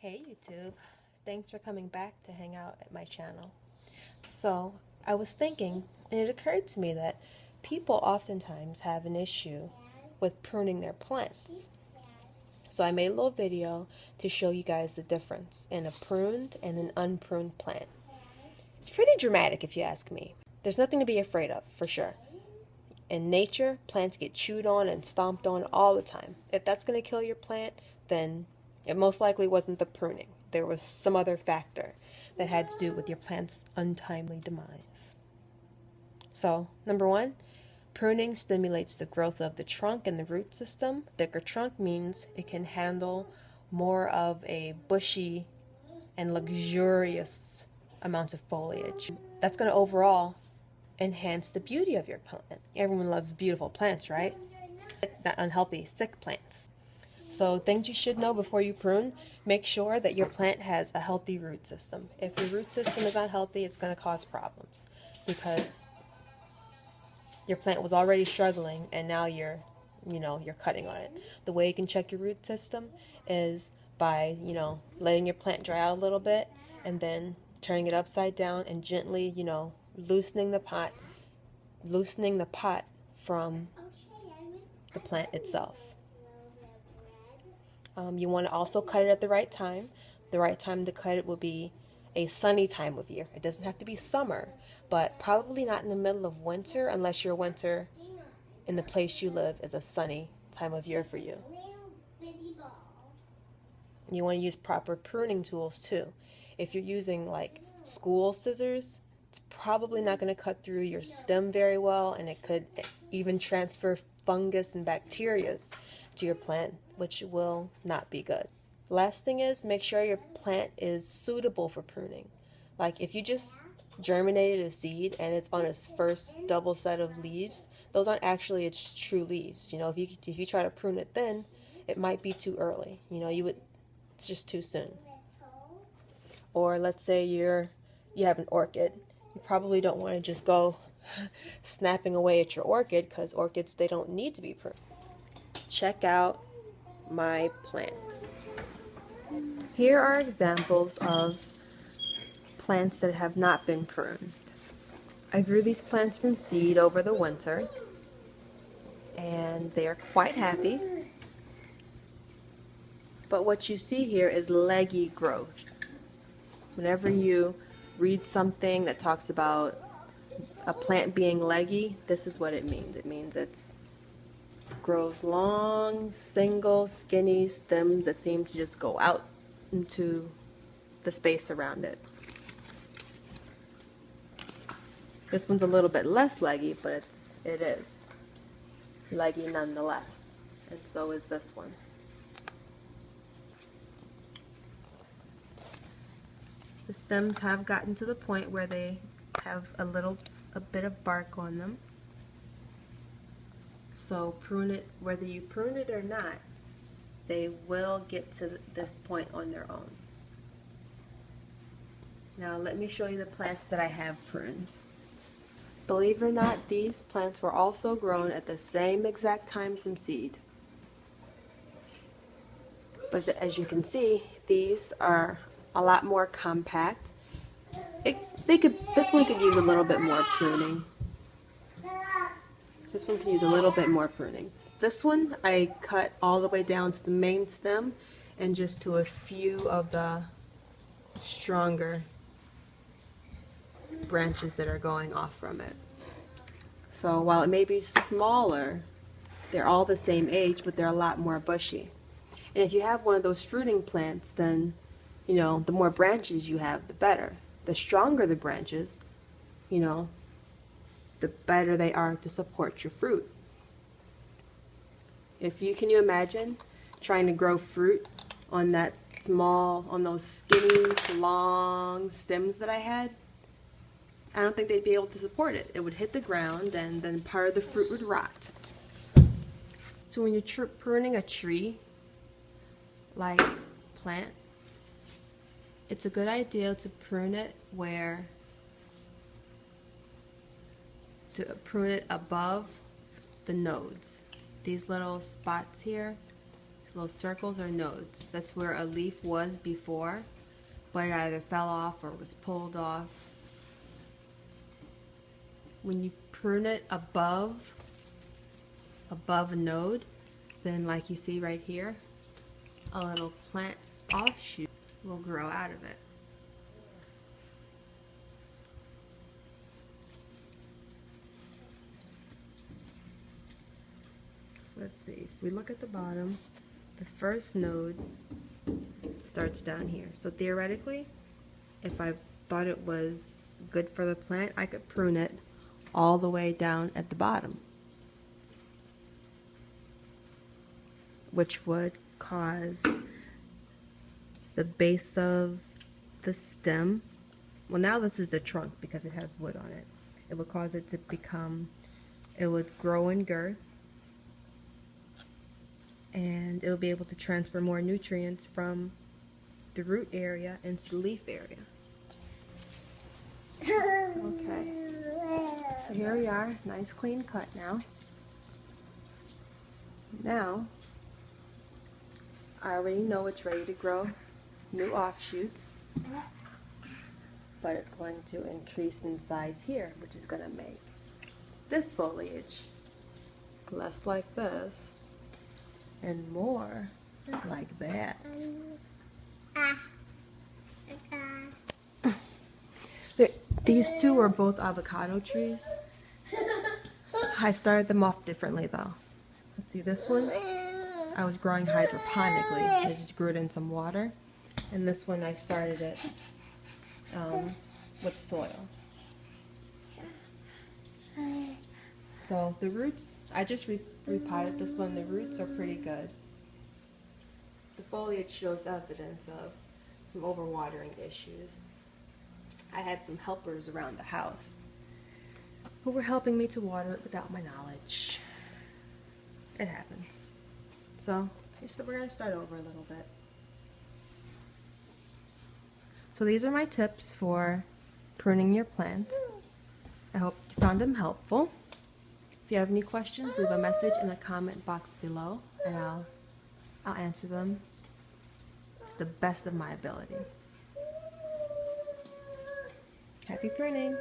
Hey YouTube, thanks for coming back to hang out at my channel. So, I was thinking, and it occurred to me that people oftentimes have an issue with pruning their plants. So I made a little video to show you guys the difference in a pruned and an unpruned plant. It's pretty dramatic if you ask me. There's nothing to be afraid of, for sure. In nature, plants get chewed on and stomped on all the time. If that's going to kill your plant, then it most likely wasn't the pruning. There was some other factor that had to do with your plant's untimely demise. So, number one, pruning stimulates the growth of the trunk and the root system. Thicker trunk means it can handle more of a bushy and luxurious amount of foliage. That's going to overall enhance the beauty of your plant. Everyone loves beautiful plants, right? Not unhealthy, sick plants. So things you should know before you prune: make sure that your plant has a healthy root system. If your root system is not healthy, it's going to cause problems because your plant was already struggling and now you're cutting on it. The way you can check your root system is by, letting your plant dry out a little bit and then turning it upside down and gently, loosening the pot from the plant itself. You want to also cut it at the right time. The right time to cut it will be a sunny time of year. It doesn't have to be summer, but probably not in the middle of winter unless your winter in the place you live is a sunny time of year for you. You want to use proper pruning tools too. If you're using like school scissors, it's probably not going to cut through your stem very well, and it could even transfer fungus and bacteria to your plant, which will not be good. Last thing is, make sure your plant is suitable for pruning. Like if you just germinated a seed and it's on its first double set of leaves, those aren't actually its true leaves. If you try to prune it then, it might be too early. It's just too soon. Or let's say you have an orchid. You probably don't want to just go snapping away at your orchid, because orchids, they don't need to be pruned. Check out my plants. Here are examples of plants that have not been pruned. I grew these plants from seed over the winter, and they are quite happy. But what you see here is leggy growth. Whenever you read something that talks about a plant being leggy, this is what it means. It means it grows long, single, skinny stems that seem to just go out into the space around it. This one's a little bit less leggy, but it is leggy nonetheless. And so is this one. The stems have gotten to the point where they have a bit of bark on them. So prune it, whether you prune it or not, they will get to this point on their own. Now let me show you the plants that I have pruned. Believe it or not, these plants were also grown at the same exact time from seed. But as you can see, these are a lot more compact. This one could use a little bit more pruning. This one could use a little bit more pruning. This one I cut all the way down to the main stem and just to a few of the stronger branches that are going off from it. So while it may be smaller, they're all the same age, but they're a lot more bushy. And if you have one of those fruiting plants, then the more branches you have, the better. The stronger the branches, the better they are to support your fruit. Can you imagine trying to grow fruit on those skinny, long stems that I had? I don't think they'd be able to support it. It would hit the ground and then part of the fruit would rot. So when you're pruning a tree, like plant, it's a good idea to prune it above the nodes. These little spots here, So those circles are nodes. That's where a leaf was before, but it either fell off or was pulled off. When you prune it above a node, then like you see right here, a little plant offshoot will grow out of it. So let's see, if we look at the bottom, the first node starts down here. So theoretically, if I thought it was good for the plant, I could prune it all the way down at the bottom, which would cause the base of the stem, well, now this is the trunk because it has wood on it. It would cause it to become, it would grow in girth, and it will be able to transfer more nutrients from the root area into the leaf area. Okay, so here we are, nice clean cut now. Now, I already know it's ready to grow new offshoots, but it's going to increase in size here, which is going to make this foliage less like this and more like that. These two were both avocado trees. I started them off differently though. Let's see, this one I was growing hydroponically. I just grew it in some water. And this one I started it with soil. So the roots, I just repotted this one. The roots are pretty good. The foliage shows evidence of some overwatering issues. I had some helpers around the house who were helping me to water it without my knowledge. It happens. So we're going to start over a little bit. So these are my tips for pruning your plant. I hope you found them helpful. If you have any questions, leave a message in the comment box below and I'll answer them to the best of my ability. Happy pruning!